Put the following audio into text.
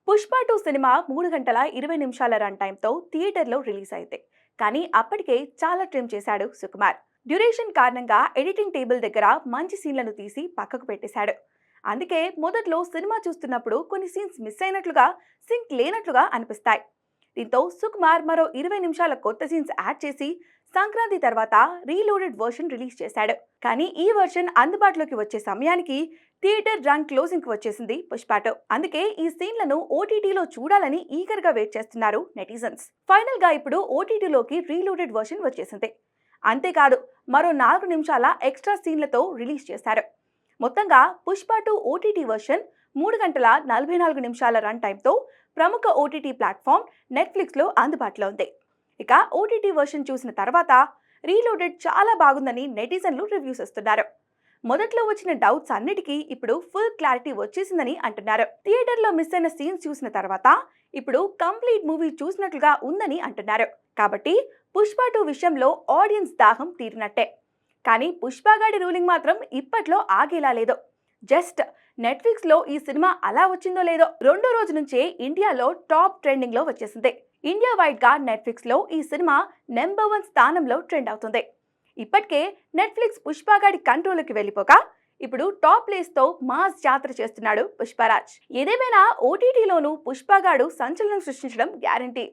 Pushpa 2 cinema 3 గంటల 20 నిమిషాల run టైంతో థియేటర్లో రిలీజ్ అయింది. కానీ అప్పటికే చాలా ట్రిమ్ చేశాడు సుకుమార్. డ్యూరేషన్ కారణంగా ఎడిటింగ్ టేబుల్ దగ్గర మంచి సీన్లను తీసి పక్కకు పెట్టేశాడు. అందుకే మొదట్లో సినిమా చూస్తున్నప్పుడు కొన్ని సీన్స్ మిస్ అయినట్లుగా, సింక్ లేనట్లుగా అనిపిస్తాయి. దీంతో సుకుమార్ మరో 20 నిమిషాల కొత్త సీన్స్ యాడ్ చేసి సంక్రాంతి తర్వాత రీలోడెడ్ వర్షన్ రిలీజ్ చేశాడు. కానీ ఈ వర్షన్ అందుబాటులోకి వచ్చే సమయానికి థియేటర్ రన్ క్లోజింగ్ కి వచ్చేసింది పుష్ప 2. అందుకే ఈ సీన్లను ఓటీటీలో చూడాలని ఈగర్ గా వెయిట్ చేస్తున్నారు నెటిజన్స్. ఫైనల్ గా ఇప్పుడు ఓటీటీలోకి రీలోడెడ్ వర్షన్ వచ్చేసింది. అంతేకాదు మరో 4 నిమిషాల ఎక్స్ట్రా సీన్లతో రిలీజ్ చేశారు. మొత్తంగా పుష్ప 2 ఓటీటీ వర్షన్ 3 గంటల 44 నిమిషాల రన్ టైంతో ప్రముఖ ఓటీటీ ప్లాట్ఫామ్ నెట్ఫ్లిక్స్ లో అందుబాటులో ఉంది. ఇక ఓటీటీ వర్షన్ చూసిన తర్వాత రీలోడెడ్ చాలా బాగుందని నెటిజన్లు రివ్యూస్ ఇస్తున్నారు. మొదట్లో వచ్చిన డౌట్స్ అన్నిటికీ ఇప్పుడు ఫుల్ క్లారిటీ వచ్చేసిందని అంటున్నారు. థియేటర్లో మిస్ అయిన సీన్స్ చూసిన తర్వాత ఇప్పుడు కంప్లీట్ మూవీ చూసినట్లుగా ఉందని అంటున్నారు. కాబట్టి పుష్ప 2 విషయంలో ఆడియన్స్ దాహం తీరినట్టే. కానీ పుష్పగాడి రూలింగ్ మాత్రం ఇప్పట్లో ఆగేలా లేదు. జస్ట్ నెట్ఫ్లిక్స్ లో ఈ సినిమా అలా వచ్చిందో లేదో రెండో రోజు నుంచే ఇండియాలో టాప్ ట్రెండింగ్ లో వచ్చేసింది. ఇండియా వైడ్ గా నెట్ఫ్లిక్స్ లో ఈ సినిమా నెంబర్ 1 స్థానంలో ట్రెండ్ అవుతుంది. ఇప్పటికే నెట్ఫ్లిక్స్ పుష్పగాడి కంట్రోల్కి వెళ్ళిపోగా ఇప్పుడు టాప్ ప్లేస్ తో మాస్ జాతర చేస్తున్నాడు పుష్పరాజ్. ఏదేమైనా ఓటీటీలోనూ పుష్పగాడు సంచలనం సృష్టించడం గ్యారంటీ.